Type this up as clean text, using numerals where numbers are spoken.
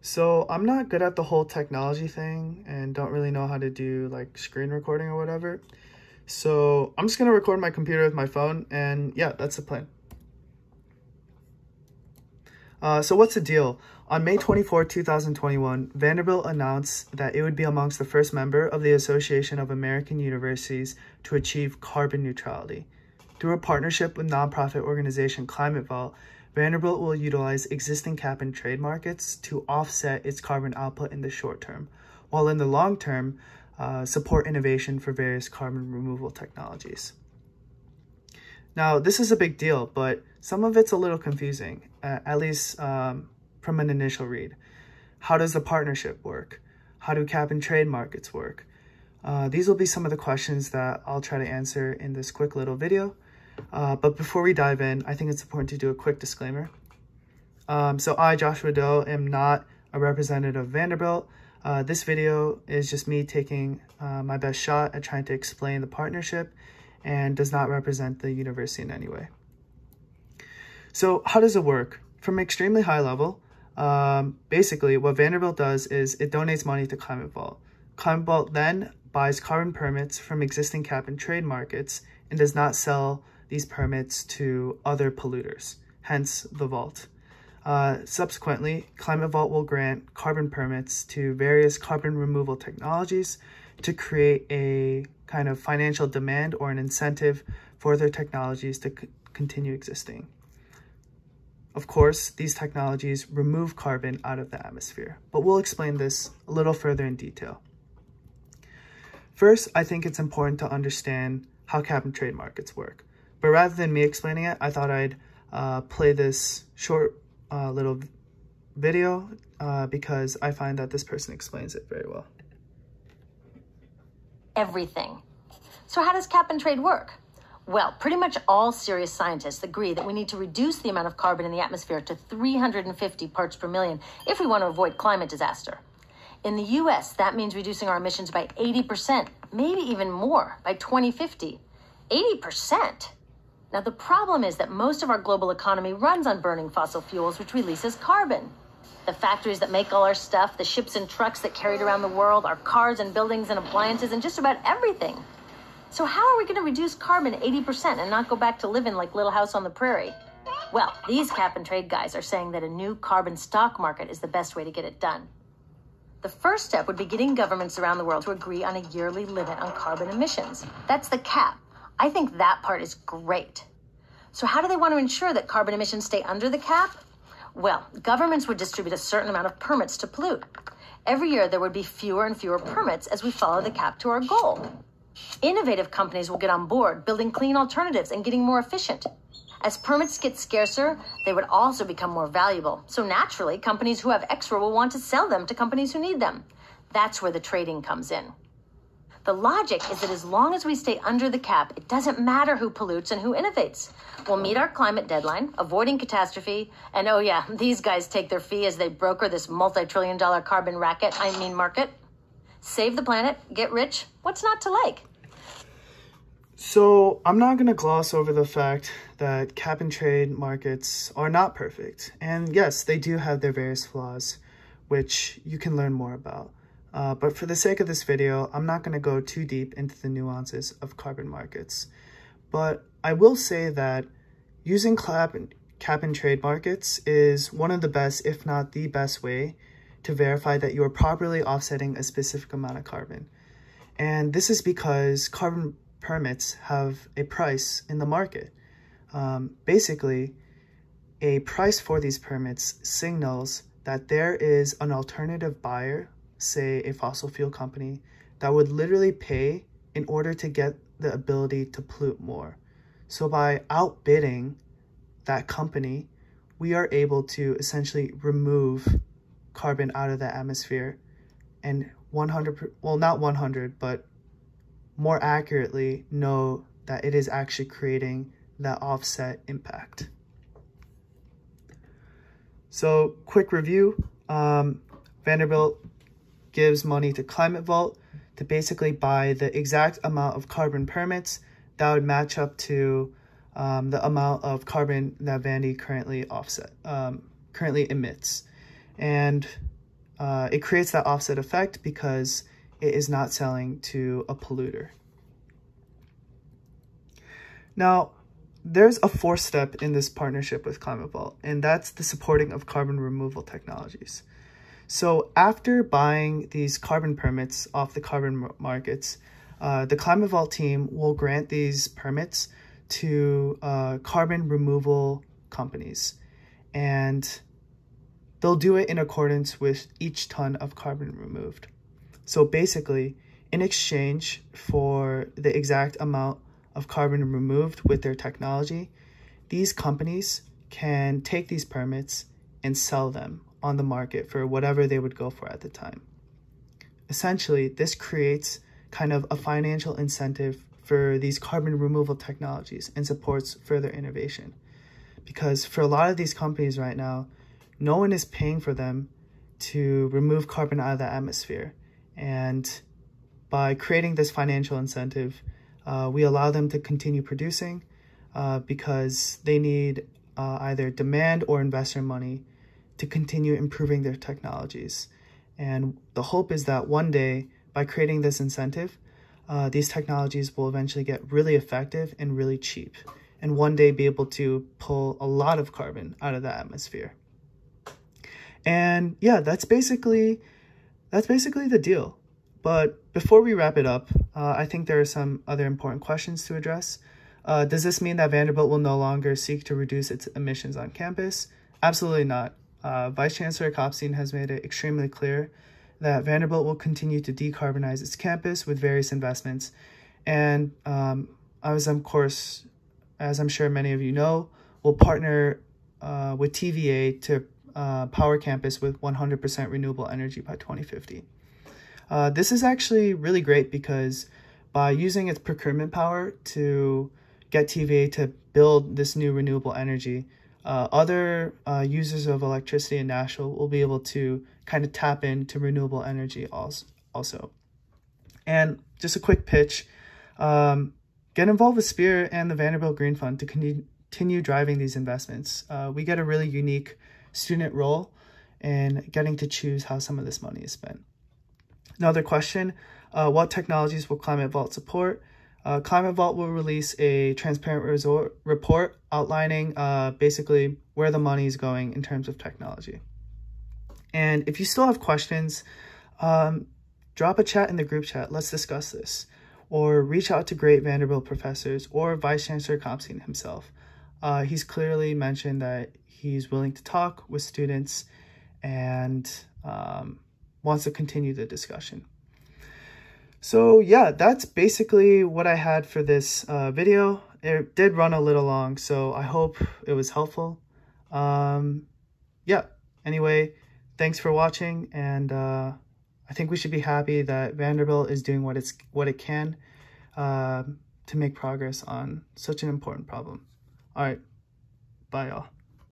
So I'm not good at the whole technology thing and don't really know how to do like screen recording or whatever. So I'm just gonna record my computer with my phone, and yeah, that's the plan. So what's the deal? On May 24, 2021, Vanderbilt announced that it would be amongst the first member of the Association of American Universities to achieve carbon neutrality. Through a partnership with nonprofit organization Climate Vault, Vanderbilt will utilize existing cap and trade markets to offset its carbon output in the short term, while in the long term, support innovation for various carbon removal technologies. Now, this is a big deal, but some of it's a little confusing, at least from an initial read. How does the partnership work? How do cap and trade markets work? These will be some of the questions that I'll try to answer in this quick little video. But before we dive in, I think it's important to do a quick disclaimer. So I, Joshua Doe, am not a representative of Vanderbilt. This video is just me taking my best shot at trying to explain the partnership and does not represent the university in any way. So how does it work? From extremely high level, basically what Vanderbilt does is it donates money to Climate Vault. Climate Vault then buys carbon permits from existing cap and trade markets and does not sell these permits to other polluters, hence the vault. Subsequently, Climate Vault will grant carbon permits to various carbon removal technologies to create a kind of financial demand or an incentive for their technologies to continue existing. Of course, these technologies remove carbon out of the atmosphere, but we'll explain this a little further in detail. First, I think it's important to understand how cap and trade markets work. But rather than me explaining it, I thought I'd play this short little video because I find that this person explains it very well. Everything. So how does cap and trade work? Well, pretty much all serious scientists agree that we need to reduce the amount of carbon in the atmosphere to 350 parts per million if we want to avoid climate disaster. In the US, that means reducing our emissions by 80%, maybe even more, by 2050. 80%? Now, the problem is that most of our global economy runs on burning fossil fuels, which releases carbon. The factories that make all our stuff, the ships and trucks that carry it around the world, our cars and buildings and appliances, and just about everything. So how are we going to reduce carbon 80% and not go back to living like Little House on the Prairie? Well, these cap and trade guys are saying that a new carbon stock market is the best way to get it done. The first step would be getting governments around the world to agree on a yearly limit on carbon emissions. That's the cap. I think that part is great. So how do they want to ensure that carbon emissions stay under the cap? Well, governments would distribute a certain amount of permits to pollute. Every year, there would be fewer and fewer permits as we follow the cap to our goal. Innovative companies will get on board, building clean alternatives and getting more efficient. As permits get scarcer, they would also become more valuable. So naturally, companies who have extra will want to sell them to companies who need them. That's where the trading comes in. The logic is that as long as we stay under the cap, it doesn't matter who pollutes and who innovates. We'll meet our climate deadline, avoiding catastrophe, and oh yeah, these guys take their fee as they broker this multi-trillion-dollar carbon market. Save the planet, get rich, what's not to like? So I'm not going to gloss over the fact that cap and trade markets are not perfect. And yes, they do have their various flaws, which you can learn more about. But for the sake of this video, I'm not going to go too deep into the nuances of carbon markets. But I will say that using cap and trade markets is one of the best, if not the best way to verify that you are properly offsetting a specific amount of carbon. And this is because carbon permits have a price in the market. Basically, a price for these permits signals that there is an alternative buyer, say a fossil fuel company, that would literally pay in order to get the ability to pollute more. So by outbidding that company, we are able to essentially remove carbon out of the atmosphere and 100, well, not 100, but more accurately know that it is actually creating that offset impact. So quick review, Vanderbilt gives money to Climate Vault to basically buy the exact amount of carbon permits that would match up to the amount of carbon that Vandy currently emits. And it creates that offset effect because it is not selling to a polluter. Now, there's a fourth step in this partnership with Climate Vault, and that's the supporting of carbon removal technologies. So after buying these carbon permits off the carbon markets, the Climate Vault team will grant these permits to carbon removal companies, and they'll do it in accordance with each ton of carbon removed. So basically, in exchange for the exact amount of carbon removed with their technology, these companies can take these permits and sell them on the market for whatever they would go for at the time. Essentially, this creates kind of a financial incentive for these carbon removal technologies and supports further innovation. Because for a lot of these companies right now, no one is paying for them to remove carbon out of the atmosphere. And by creating this financial incentive, we allow them to continue producing because they need either demand or investor money to continue improving their technologies. And the hope is that one day, by creating this incentive, these technologies will eventually get really effective and really cheap, and one day be able to pull a lot of carbon out of the atmosphere. And yeah, that's basically the deal. But before we wrap it up, I think there are some other important questions to address. Does this mean that Vanderbilt will no longer seek to reduce its emissions on campus? Absolutely not. Vice Chancellor Kopstein has made it extremely clear that Vanderbilt will continue to decarbonize its campus with various investments. And as I'm sure many of you know, will partner with TVA to power campus with 100% renewable energy by 2050. This is actually really great because by using its procurement power to get TVA to build this new renewable energy, other users of electricity in Nashville will be able to kind of tap into renewable energy also. And just a quick pitch, get involved with Spirit and the Vanderbilt Green Fund to continue driving these investments. We get a really unique student role in getting to choose how some of this money is spent. Another question, what technologies will Climate Vault support? Climate Vault will release a transparent report outlining basically where the money is going in terms of technology. And if you still have questions, drop a chat in the group chat. Let's discuss this. Or reach out to great Vanderbilt professors or Vice Chancellor Kopstein himself. He's clearly mentioned that he's willing to talk with students and wants to continue the discussion. So yeah, that's basically what I had for this video. It did run a little long, so I hope it was helpful. Yeah, anyway, thanks for watching, and I think we should be happy that Vanderbilt is doing what it can to make progress on such an important problem. All right, bye y'all.